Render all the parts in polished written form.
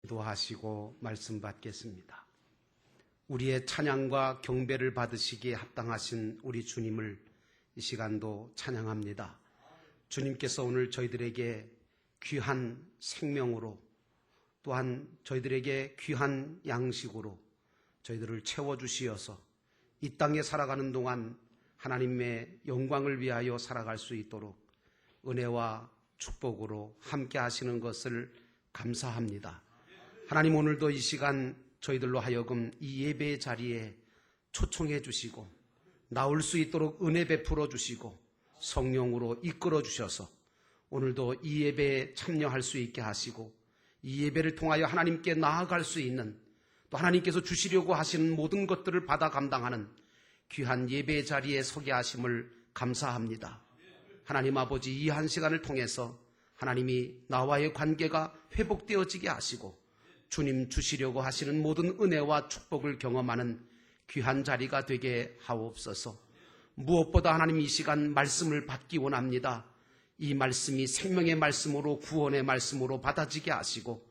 기도하시고 말씀 받겠습니다. 우리의 찬양과 경배를 받으시기에 합당하신 우리 주님을 이 시간도 찬양합니다. 주님께서 오늘 저희들에게 귀한 생명으로 또한 저희들에게 귀한 양식으로 저희들을 채워주시어서 이 땅에 살아가는 동안 하나님의 영광을 위하여 살아갈 수 있도록 은혜와 축복으로 함께 하시는 것을 감사합니다. 하나님, 오늘도 이 시간 저희들로 하여금 이 예배의 자리에 초청해 주시고 나올 수 있도록 은혜 베풀어 주시고 성령으로 이끌어 주셔서 오늘도 이 예배에 참여할 수 있게 하시고 이 예배를 통하여 하나님께 나아갈 수 있는, 또 하나님께서 주시려고 하시는 모든 것들을 받아 감당하는 귀한 예배의 자리에 서게 하심을 감사합니다. 하나님 아버지, 이 한 시간을 통해서 하나님이 나와의 관계가 회복되어지게 하시고 주님 주시려고 하시는 모든 은혜와 축복을 경험하는 귀한 자리가 되게 하옵소서. 무엇보다 하나님, 이 시간 말씀을 받기 원합니다. 이 말씀이 생명의 말씀으로, 구원의 말씀으로 받아지게 하시고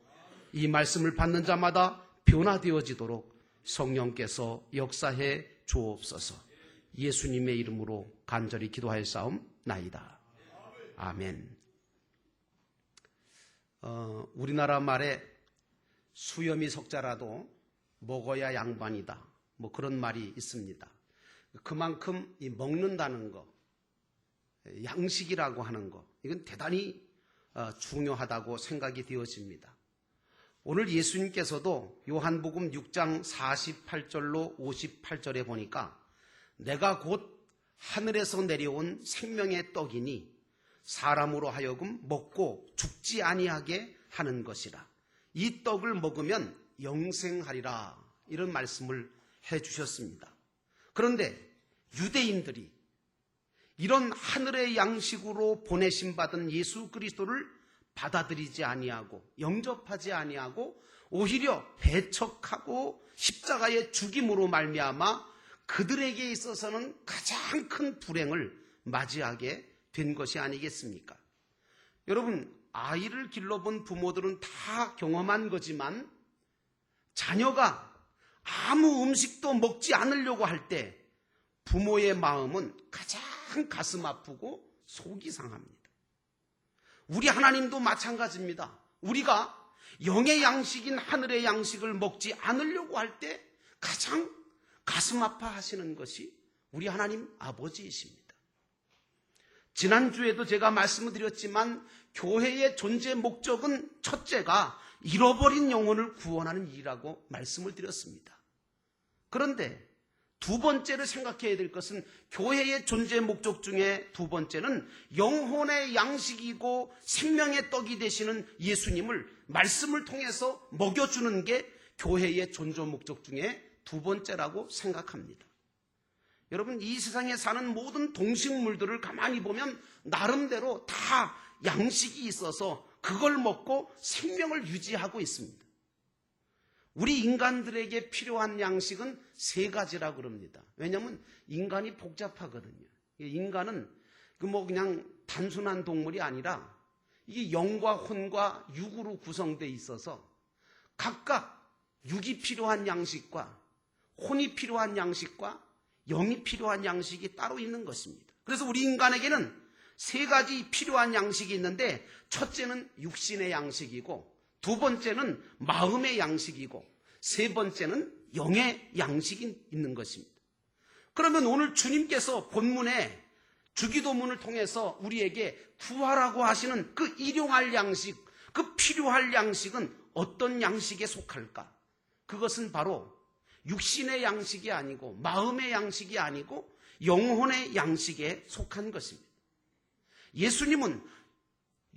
이 말씀을 받는 자마다 변화되어지도록 성령께서 역사해 주옵소서. 예수님의 이름으로 간절히 기도하였사옵나이다. 아멘. 우리나라 말에 수염이 석자라도 먹어야 양반이다, 뭐 그런 말이 있습니다. 그만큼 이 먹는다는 거, 양식이라고 하는 거, 이건 대단히 중요하다고 생각이 되어집니다. 오늘 예수님께서도 요한복음 6장 48절로 58절에 보니까 내가 곧 하늘에서 내려온 생명의 떡이니 사람으로 하여금 먹고 죽지 아니하게 하는 것이라. 이 떡을 먹으면 영생하리라, 이런 말씀을 해주셨습니다. 그런데 유대인들이 이런 하늘의 양식으로 보내심 받은 예수 그리스도를 받아들이지 아니하고 영접하지 아니하고 오히려 배척하고 십자가의 죽임으로 말미암아 그들에게 있어서는 가장 큰 불행을 맞이하게 된 것이 아니겠습니까? 여러분, 아이를 길러본 부모들은 다 경험한 거지만 자녀가 아무 음식도 먹지 않으려고 할 때 부모의 마음은 가장 가슴 아프고 속이 상합니다. 우리 하나님도 마찬가지입니다. 우리가 영의 양식인 하늘의 양식을 먹지 않으려고 할 때 가장 가슴 아파하시는 것이 우리 하나님 아버지이십니다. 지난주에도 제가 말씀을 드렸지만 교회의 존재 목적은 첫째가 잃어버린 영혼을 구원하는 일이라고 말씀을 드렸습니다. 그런데 두 번째를 생각해야 될 것은 교회의 존재 목적 중에 두 번째는 영혼의 양식이고 생명의 떡이 되시는 예수님을 말씀을 통해서 먹여주는 게 교회의 존재 목적 중에 두 번째라고 생각합니다. 여러분, 이 세상에 사는 모든 동식물들을 가만히 보면 나름대로 다 양식이 있어서 그걸 먹고 생명을 유지하고 있습니다. 우리 인간들에게 필요한 양식은 세 가지라고 그럽니다. 왜냐하면 인간이 복잡하거든요. 인간은 그냥 단순한 동물이 아니라 이게 영과 혼과 육으로 구성되어 있어서 각각 육이 필요한 양식과 혼이 필요한 양식과 영이 필요한 양식이 따로 있는 것입니다. 그래서 우리 인간에게는 세 가지 필요한 양식이 있는데 첫째는 육신의 양식이고 두 번째는 마음의 양식이고 세 번째는 영의 양식이 있는 것입니다. 그러면 오늘 주님께서 본문에 주기도문을 통해서 우리에게 구하라고 하시는 그 일용할 양식, 그 필요할 양식은 어떤 양식에 속할까? 그것은 바로 육신의 양식이 아니고 마음의 양식이 아니고 영혼의 양식에 속한 것입니다. 예수님은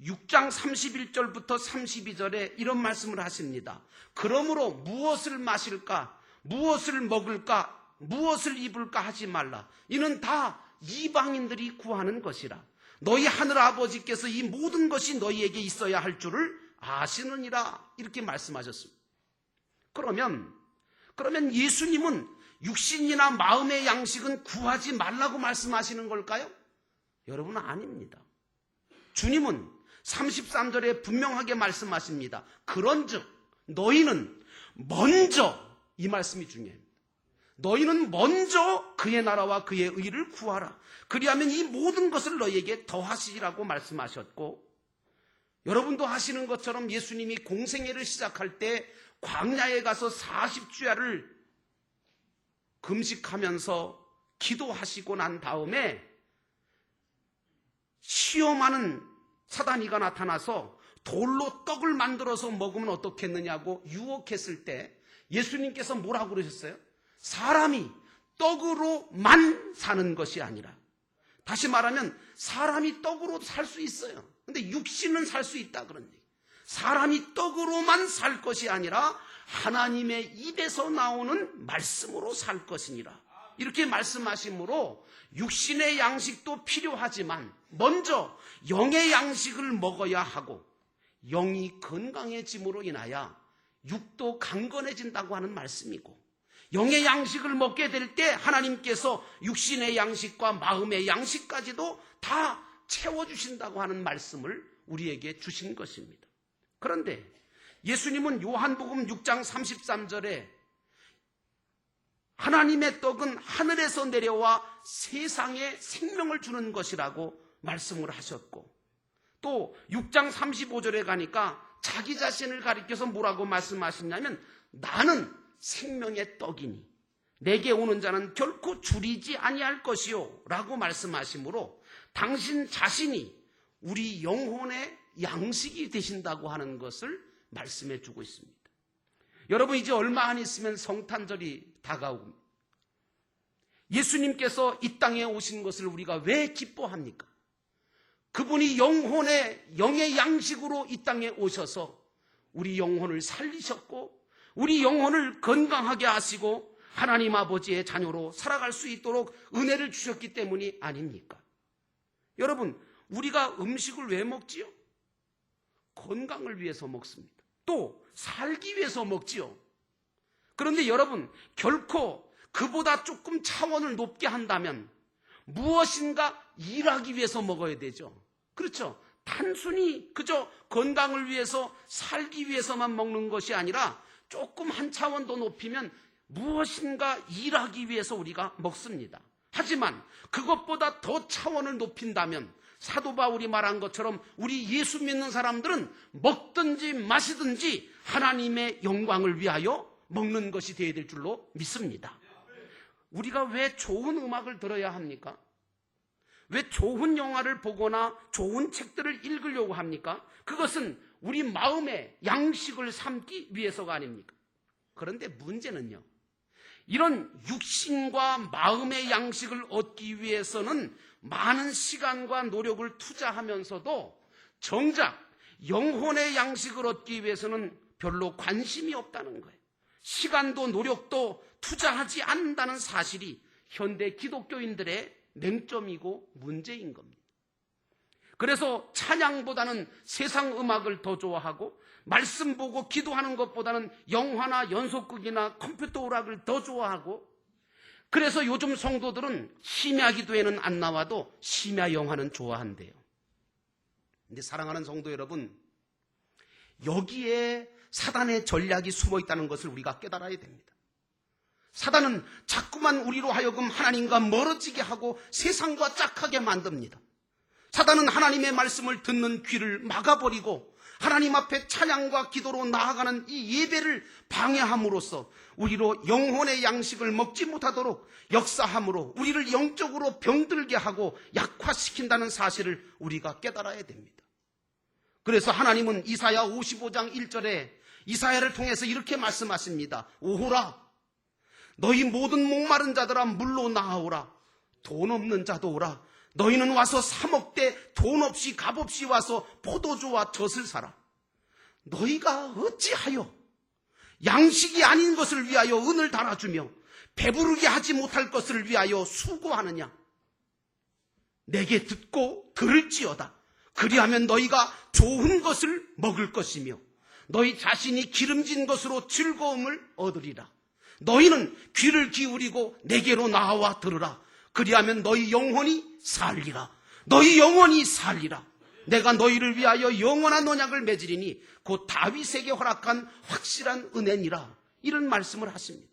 6장 31절부터 32절에 이런 말씀을 하십니다. 그러므로 무엇을 마실까, 무엇을 먹을까, 무엇을 입을까 하지 말라. 이는 다 이방인들이 구하는 것이라. 너희 하늘 아버지께서 이 모든 것이 너희에게 있어야 할 줄을 아시느니라. 이렇게 말씀하셨습니다. 그러면 예수님은 육신이나 마음의 양식은 구하지 말라고 말씀하시는 걸까요? 여러분, 아닙니다. 주님은 33절에 분명하게 말씀하십니다. 그런즉 너희는 먼저, 이 말씀이 중요해요. 너희는 먼저 그의 나라와 그의 의를 구하라. 그리하면 이 모든 것을 너희에게 더하시리라고 말씀하셨고, 여러분도 하시는 것처럼 예수님이 공생애를 시작할 때 광야에 가서 40주야를 금식하면서 기도하시고 난 다음에 시험하는 사단이가 나타나서 돌로 떡을 만들어서 먹으면 어떻겠느냐고 유혹했을 때 예수님께서 뭐라고 그러셨어요? 사람이 떡으로만 사는 것이 아니라, 다시 말하면 사람이 떡으로 살 수 있어요. 근데 육신은 살 수 있다 그런 얘기. 사람이 떡으로만 살 것이 아니라 하나님의 입에서 나오는 말씀으로 살 것이니라. 이렇게 말씀하시므로 육신의 양식도 필요하지만 먼저 영의 양식을 먹어야 하고, 영이 건강해짐으로 인하여 육도 강건해진다고 하는 말씀이고, 영의 양식을 먹게 될 때 하나님께서 육신의 양식과 마음의 양식까지도 다 채워주신다고 하는 말씀을 우리에게 주신 것입니다. 그런데 예수님은 요한복음 6장 33절에 하나님의 떡은 하늘에서 내려와 세상에 생명을 주는 것이라고 말씀을 하셨고, 또 6장 35절에 가니까 자기 자신을 가리켜서 뭐라고 말씀하셨냐면, 나는 생명의 떡이니 내게 오는 자는 결코 줄이지 아니할 것이요 라고 말씀하시므로 당신 자신이 우리 영혼의 양식이 되신다고 하는 것을 말씀해 주고 있습니다. 여러분, 이제 얼마 안 있으면 성탄절이 다가오고, 예수님께서 이 땅에 오신 것을 우리가 왜 기뻐합니까? 그분이 영의 양식으로 이 땅에 오셔서 우리 영혼을 살리셨고, 우리 영혼을 건강하게 하시고 하나님 아버지의 자녀로 살아갈 수 있도록 은혜를 주셨기 때문이 아닙니까? 여러분, 우리가 음식을 왜 먹지요? 건강을 위해서 먹습니다. 또 살기 위해서 먹지요. 그런데 여러분, 결코 그보다 조금 차원을 높게 한다면 무엇인가 일하기 위해서 먹어야 되죠. 그렇죠? 단순히 그저 건강을 위해서 살기 위해서만 먹는 것이 아니라 조금 한 차원 더 높이면 무엇인가 일하기 위해서 우리가 먹습니다. 하지만 그것보다 더 차원을 높인다면 사도 바울이 말한 것처럼 우리 예수 믿는 사람들은 먹든지 마시든지 하나님의 영광을 위하여 먹는 것이 되어야 될 줄로 믿습니다. 우리가 왜 좋은 음악을 들어야 합니까? 왜 좋은 영화를 보거나 좋은 책들을 읽으려고 합니까? 그것은 우리 마음의 양식을 삼기 위해서가 아닙니까? 그런데 문제는요, 이런 육신과 마음의 양식을 얻기 위해서는 많은 시간과 노력을 투자하면서도 정작 영혼의 양식을 얻기 위해서는 별로 관심이 없다는 거예요. 시간도 노력도 투자하지 않는다는 사실이 현대 기독교인들의 맹점이고 문제인 겁니다. 그래서 찬양보다는 세상 음악을 더 좋아하고, 말씀 보고 기도하는 것보다는 영화나 연속극이나 컴퓨터 오락을 더 좋아하고, 그래서 요즘 성도들은 심야 기도에는 안 나와도 심야 영화는 좋아한대요. 근데 사랑하는 성도 여러분, 여기에 사단의 전략이 숨어 있다는 것을 우리가 깨달아야 됩니다. 사단은 자꾸만 우리로 하여금 하나님과 멀어지게 하고 세상과 짝하게 만듭니다. 사단은 하나님의 말씀을 듣는 귀를 막아버리고 하나님 앞에 찬양과 기도로 나아가는 이 예배를 방해함으로써 우리로 영혼의 양식을 먹지 못하도록 역사함으로 우리를 영적으로 병들게 하고 약화시킨다는 사실을 우리가 깨달아야 됩니다. 그래서 하나님은 이사야 55장 1절에 이사야를 통해서 이렇게 말씀하십니다. 오호라, 너희 모든 목마른 자들아 물로 나아오라. 돈 없는 자도 오라. 너희는 와서 사 먹되 돈 없이 값 없이 와서 포도주와 젖을 사라. 너희가 어찌하여 양식이 아닌 것을 위하여 은을 달아주며 배부르게 하지 못할 것을 위하여 수고하느냐. 내게 듣고 들을지어다. 그리하면 너희가 좋은 것을 먹을 것이며 너희 자신이 기름진 것으로 즐거움을 얻으리라. 너희는 귀를 기울이고 내게로 나와 들으라. 그리하면 너희 영혼이 살리라. 너희 영혼이 살리라. 내가 너희를 위하여 영원한 언약을 맺으리니 곧 다윗에게 허락한 확실한 은혜니라. 이런 말씀을 하십니다.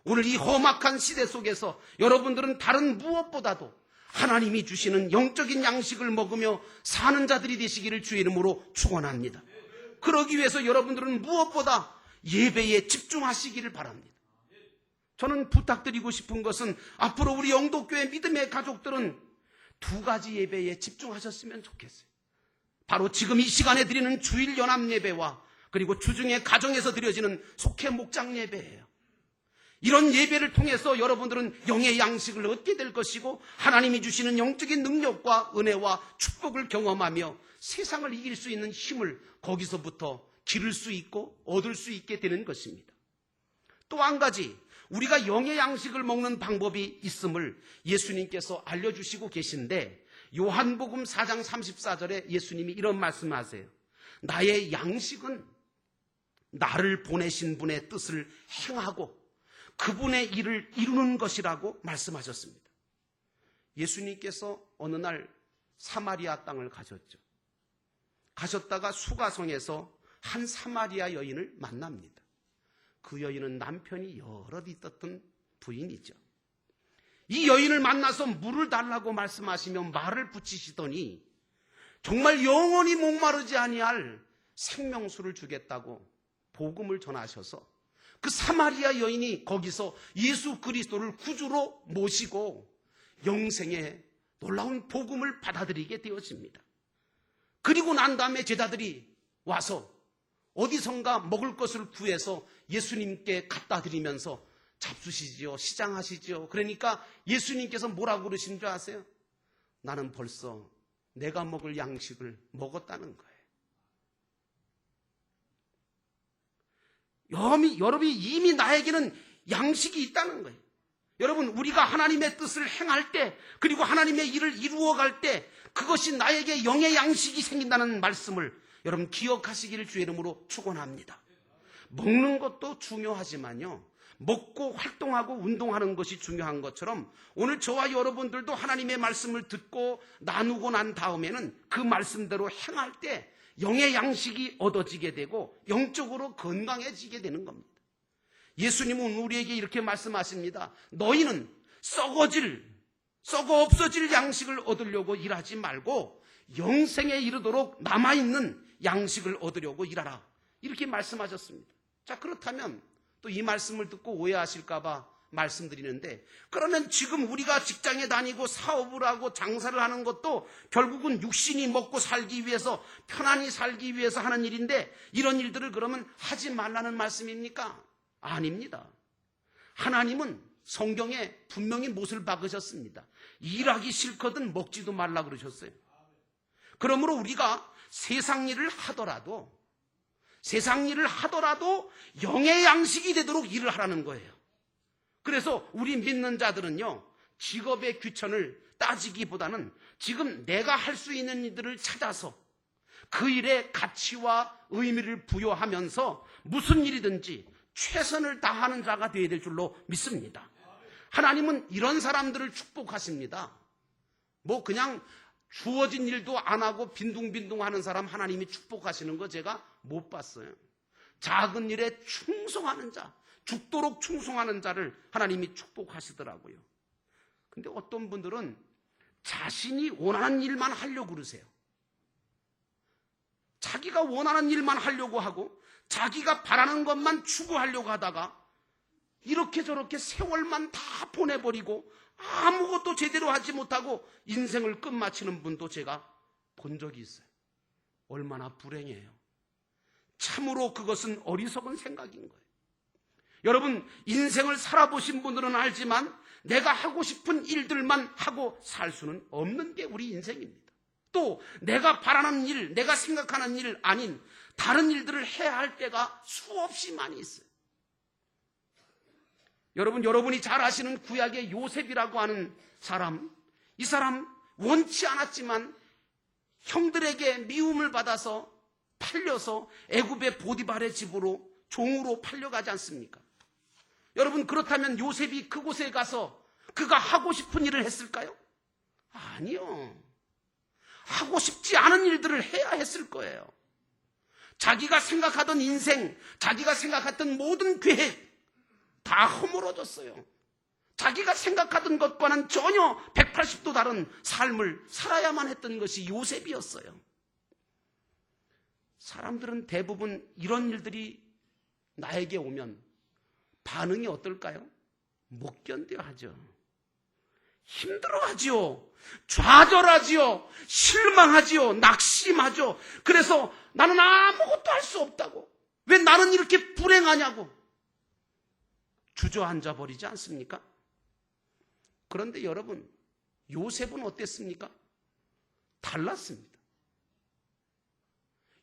오늘 이 험악한 시대 속에서 여러분들은 다른 무엇보다도 하나님이 주시는 영적인 양식을 먹으며 사는 자들이 되시기를 주의 이름으로 축원합니다. 그러기 위해서 여러분들은 무엇보다 예배에 집중하시기를 바랍니다. 저는 부탁드리고 싶은 것은 앞으로 우리 영도교회 믿음의 가족들은 두 가지 예배에 집중하셨으면 좋겠어요. 바로 지금 이 시간에 드리는 주일 연합 예배와 그리고 주중에 가정에서 드려지는 속회 목장 예배예요. 이런 예배를 통해서 여러분들은 영의 양식을 얻게 될 것이고 하나님이 주시는 영적인 능력과 은혜와 축복을 경험하며 세상을 이길 수 있는 힘을 거기서부터 기를 수 있고 얻을 수 있게 되는 것입니다. 또 한 가지, 우리가 영의 양식을 먹는 방법이 있음을 예수님께서 알려주시고 계신데 요한복음 4장 34절에 예수님이 이런 말씀하세요. 나의 양식은 나를 보내신 분의 뜻을 행하고 그분의 일을 이루는 것이라고 말씀하셨습니다. 예수님께서 어느 날 사마리아 땅을 가셨죠. 가셨다가 수가성에서 한 사마리아 여인을 만납니다. 그 여인은 남편이 여럿 있었던 부인이죠. 이 여인을 만나서 물을 달라고 말씀하시며 말을 붙이시더니 정말 영원히 목마르지 아니할 생명수를 주겠다고 복음을 전하셔서 그 사마리아 여인이 거기서 예수 그리스도를 구주로 모시고 영생의 놀라운 복음을 받아들이게 되어집니다. 그리고 난 다음에 제자들이 와서 어디선가 먹을 것을 구해서 예수님께 갖다 드리면서 잡수시지요, 시장하시지요. 그러니까 예수님께서 뭐라고 그러신 줄 아세요? 나는 벌써 내가 먹을 양식을 먹었다는 거예요. 여러분이 이미 나에게는 양식이 있다는 거예요. 여러분, 우리가 하나님의 뜻을 행할 때 그리고 하나님의 일을 이루어갈 때 그것이 나에게 영의 양식이 생긴다는 말씀을 여러분 기억하시기를 주의 이름으로 축원합니다. 먹는 것도 중요하지만요, 먹고 활동하고 운동하는 것이 중요한 것처럼 오늘 저와 여러분들도 하나님의 말씀을 듣고 나누고 난 다음에는 그 말씀대로 행할 때 영의 양식이 얻어지게 되고 영적으로 건강해지게 되는 겁니다. 예수님은 우리에게 이렇게 말씀하십니다. 너희는 썩어 없어질 양식을 얻으려고 일하지 말고 영생에 이르도록 남아있는 양식을 얻으려고 일하라. 이렇게 말씀하셨습니다. 자, 그렇다면 또 이 말씀을 듣고 오해하실까 봐 말씀드리는데, 그러면 지금 우리가 직장에 다니고 사업을 하고 장사를 하는 것도 결국은 육신이 먹고 살기 위해서, 편안히 살기 위해서 하는 일인데 이런 일들을 그러면 하지 말라는 말씀입니까? 아닙니다. 하나님은 성경에 분명히 못을 박으셨습니다. 일하기 싫거든 먹지도 말라 그러셨어요. 그러므로 우리가 세상 일을 하더라도 영의 양식이 되도록 일을 하라는 거예요. 그래서 우리 믿는 자들은요, 직업의 귀천을 따지기보다는 지금 내가 할 수 있는 일들을 찾아서 그 일에 가치와 의미를 부여하면서 무슨 일이든지 최선을 다하는 자가 되어야 될 줄로 믿습니다. 하나님은 이런 사람들을 축복하십니다. 뭐 그냥 주어진 일도 안 하고 빈둥빈둥 하는 사람 하나님이 축복하시는 거 제가 못 봤어요. 작은 일에 충성하는 자, 죽도록 충성하는 자를 하나님이 축복하시더라고요. 근데 어떤 분들은 자신이 원하는 일만 하려고 그러세요. 자기가 원하는 일만 하려고 하고 자기가 바라는 것만 추구하려고 하다가 이렇게 저렇게 세월만 다 보내버리고 아무것도 제대로 하지 못하고 인생을 끝마치는 분도 제가 본 적이 있어요. 얼마나 불행해요. 참으로 그것은 어리석은 생각인 거예요. 여러분, 인생을 살아보신 분들은 알지만 내가 하고 싶은 일들만 하고 살 수는 없는 게 우리 인생입니다. 또 내가 바라는 일, 내가 생각하는 일 아닌 다른 일들을 해야 할 때가 수없이 많이 있어요. 여러분이 잘 아시는 구약의 요셉이라고 하는 사람, 이 사람 원치 않았지만 형들에게 미움을 받아서 팔려서 애굽의 보디발의 집으로 종으로 팔려가지 않습니까? 여러분, 그렇다면 요셉이 그곳에 가서 그가 하고 싶은 일을 했을까요? 아니요. 하고 싶지 않은 일들을 해야 했을 거예요. 자기가 생각하던 인생, 자기가 생각했던 모든 계획 다 허물어졌어요. 자기가 생각하던 것과는 전혀 180도 다른 삶을 살아야만 했던 것이 요셉이었어요. 사람들은 대부분 이런 일들이 나에게 오면 반응이 어떨까요? 못 견뎌 하죠. 힘들어하지요. 좌절하지요. 실망하지요. 낙심하죠. 그래서 나는 아무것도 할 수 없다고. 왜 나는 이렇게 불행하냐고 주저앉아 버리지 않습니까? 그런데 여러분, 요셉은 어땠습니까? 달랐습니다.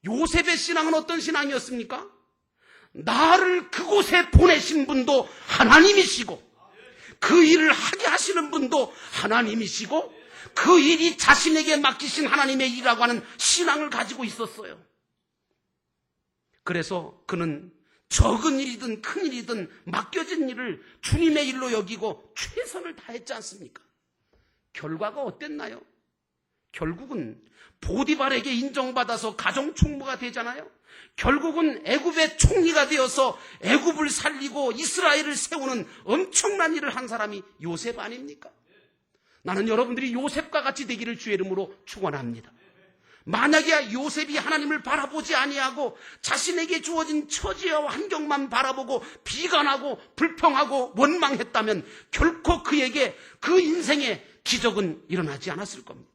요셉의 신앙은 어떤 신앙이었습니까? 나를 그곳에 보내신 분도 하나님이시고, 그 일을 하게 하시는 분도 하나님이시고, 그 일이 자신에게 맡기신 하나님의 일이라고 하는 신앙을 가지고 있었어요. 그래서 그는 적은 일이든 큰 일이든 맡겨진 일을 주님의 일로 여기고 최선을 다했지 않습니까? 결과가 어땠나요? 결국은 보디발에게 인정받아서 가정총무가 되잖아요. 결국은 애굽의 총리가 되어서 애굽을 살리고 이스라엘을 세우는 엄청난 일을 한 사람이 요셉 아닙니까? 나는 여러분들이 요셉과 같이 되기를 주의 이름으로 축원합니다. 만약에 요셉이 하나님을 바라보지 아니하고 자신에게 주어진 처지와 환경만 바라보고 비관하고 불평하고 원망했다면 결코 그에게 그 인생에 기적은 일어나지 않았을 겁니다.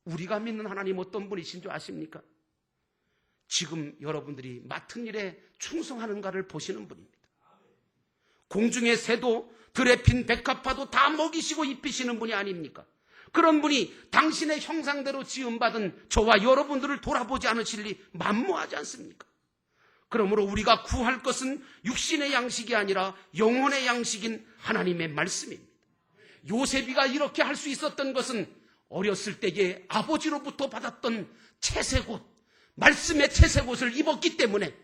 우리가 믿는 하나님 어떤 분이신 줄 아십니까? 지금 여러분들이 맡은 일에 충성하는가를 보시는 분입니다. 공중의 새도 들에 핀 백합화도 다 먹이시고 입히시는 분이 아닙니까? 그런 분이 당신의 형상대로 지음받은 저와 여러분들을 돌아보지 않으실 리 만무하지 않습니까? 그러므로 우리가 구할 것은 육신의 양식이 아니라 영혼의 양식인 하나님의 말씀입니다. 요셉이가 이렇게 할 수 있었던 것은 어렸을 때에 아버지로부터 받았던 채색옷, 말씀의 채색옷을 입었기 때문에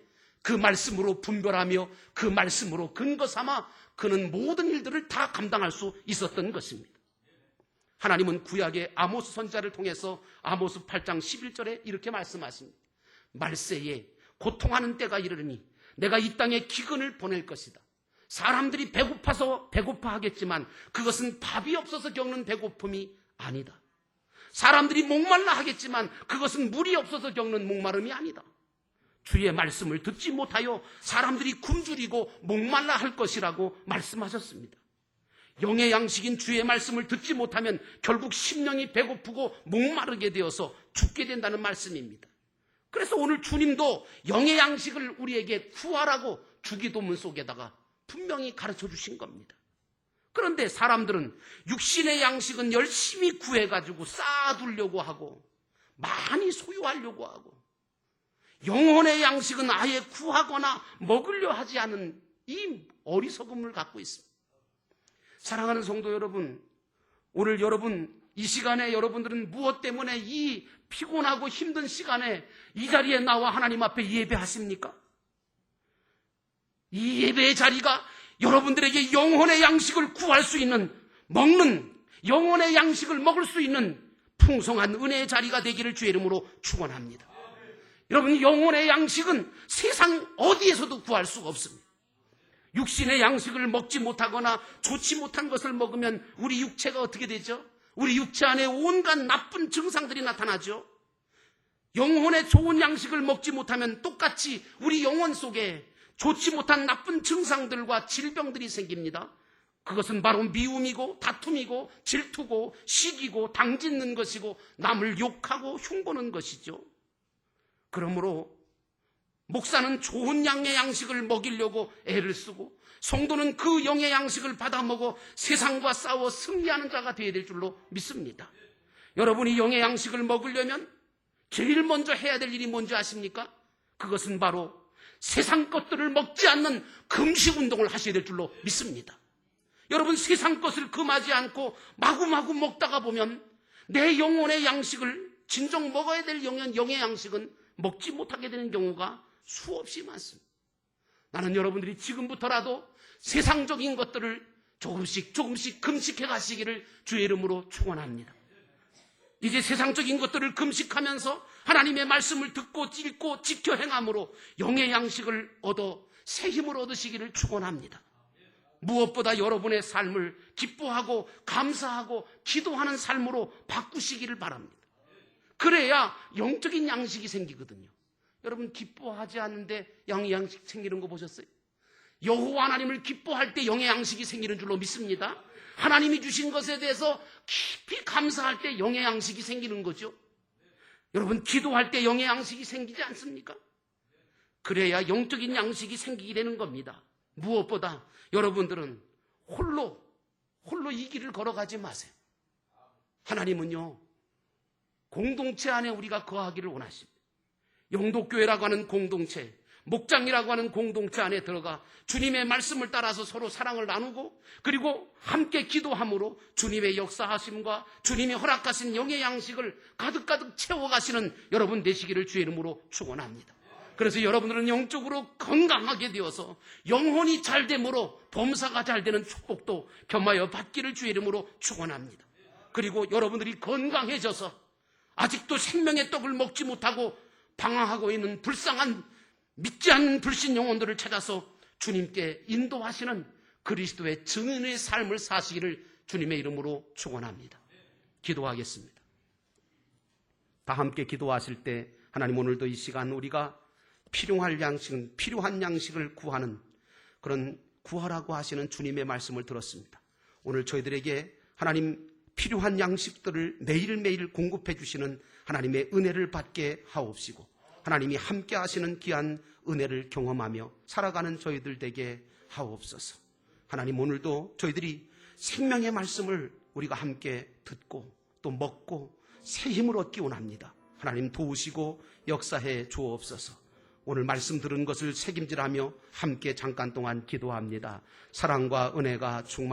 그 말씀으로 분별하며 그 말씀으로 근거 삼아 그는 모든 일들을 다 감당할 수 있었던 것입니다. 하나님은 구약의 아모스 선지자를 통해서 아모스 8장 11절에 이렇게 말씀하십니다. 말세에 고통하는 때가 이르르니 내가 이 땅에 기근을 보낼 것이다. 사람들이 배고파서 배고파하겠지만 그것은 밥이 없어서 겪는 배고픔이 아니다. 사람들이 목말라 하겠지만 그것은 물이 없어서 겪는 목마름이 아니다. 주의 말씀을 듣지 못하여 사람들이 굶주리고 목말라 할 것이라고 말씀하셨습니다. 영의 양식인 주의 말씀을 듣지 못하면 결국 심령이 배고프고 목마르게 되어서 죽게 된다는 말씀입니다. 그래서 오늘 주님도 영의 양식을 우리에게 구하라고 주기도문 속에다가 분명히 가르쳐 주신 겁니다. 그런데 사람들은 육신의 양식은 열심히 구해가지고 쌓아두려고 하고 많이 소유하려고 하고 영혼의 양식은 아예 구하거나 먹으려 하지 않은 이 어리석음을 갖고 있습니다. 사랑하는 성도 여러분, 오늘 여러분 이 시간에 여러분들은 무엇 때문에 이 피곤하고 힘든 시간에 이 자리에 나와 하나님 앞에 예배하십니까? 이 예배의 자리가 여러분들에게 영혼의 양식을 구할 수 있는, 먹는 영혼의 양식을 먹을 수 있는 풍성한 은혜의 자리가 되기를 주의 이름으로 축원합니다. 여러분, 영혼의 양식은 세상 어디에서도 구할 수가 없습니다. 육신의 양식을 먹지 못하거나 좋지 못한 것을 먹으면 우리 육체가 어떻게 되죠? 우리 육체 안에 온갖 나쁜 증상들이 나타나죠. 영혼의 좋은 양식을 먹지 못하면 똑같이 우리 영혼 속에 좋지 못한 나쁜 증상들과 질병들이 생깁니다. 그것은 바로 미움이고 다툼이고 질투고 시기고 당짓는 것이고 남을 욕하고 흉보는 것이죠. 그러므로 목사는 좋은 양의 양식을 먹이려고 애를 쓰고 성도는 그 영의 양식을 받아 먹어 세상과 싸워 승리하는 자가 되어야 될 줄로 믿습니다. 여러분이 영의 양식을 먹으려면 제일 먼저 해야 될 일이 뭔지 아십니까? 그것은 바로 세상 것들을 먹지 않는 금식 운동을 하셔야 될 줄로 믿습니다. 여러분, 세상 것을 금하지 않고 마구마구 먹다가 보면 내 영혼의 양식을 진정 먹어야 될 영의 양식은 먹지 못하게 되는 경우가 수없이 많습니다. 나는 여러분들이 지금부터라도 세상적인 것들을 조금씩 금식해 가시기를 주의 이름으로 축원합니다. 이제 세상적인 것들을 금식하면서 하나님의 말씀을 듣고 읽고 지켜 행함으로 영의 양식을 얻어 새 힘을 얻으시기를 축원합니다. 무엇보다 여러분의 삶을 기뻐하고 감사하고 기도하는 삶으로 바꾸시기를 바랍니다. 그래야 영적인 양식이 생기거든요. 여러분 기뻐하지 않는데 영의 양식 생기는 거 보셨어요? 여호와 하나님을 기뻐할 때 영의 양식이 생기는 줄로 믿습니다. 하나님이 주신 것에 대해서 깊이 감사할 때 영의 양식이 생기는 거죠. 여러분 기도할 때 영의 양식이 생기지 않습니까? 그래야 영적인 양식이 생기게 되는 겁니다. 무엇보다 여러분들은 홀로 이 길을 걸어가지 마세요. 하나님은요 공동체 안에 우리가 거하기를 원하십니다. 영도교회라고 하는 공동체, 목장이라고 하는 공동체 안에 들어가 주님의 말씀을 따라서 서로 사랑을 나누고 그리고 함께 기도함으로 주님의 역사하심과 주님이 허락하신 영의 양식을 가득가득 채워가시는 여러분 되시기를 주의 이름으로 축원합니다. 그래서 여러분들은 영적으로 건강하게 되어서 영혼이 잘됨으로 범사가 잘되는 축복도 겸하여 받기를 주의 이름으로 축원합니다. 그리고 여러분들이 건강해져서 아직도 생명의 떡을 먹지 못하고 방황하고 있는 불쌍한 믿지 않는 불신 영혼들을 찾아서 주님께 인도하시는 그리스도의 증인의 삶을 사시기를 주님의 이름으로 축원합니다. 기도하겠습니다. 다 함께 기도하실 때 하나님 오늘도 이 시간 우리가 필요한 양식을 구하는 그런 구하라고 하시는 주님의 말씀을 들었습니다. 오늘 저희들에게 하나님 필요한 양식들을 매일매일 공급해 주시는 하나님의 은혜를 받게 하옵시고 하나님이 함께 하시는 귀한 은혜를 경험하며 살아가는 저희들 되게 하옵소서. 하나님 오늘도 저희들이 생명의 말씀을 우리가 함께 듣고 또 먹고 새 힘을 얻기 원합니다. 하나님 도우시고 역사해 주옵소서. 오늘 말씀 들은 것을 책임질하며 함께 잠깐 동안 기도합니다. 사랑과 은혜가 충만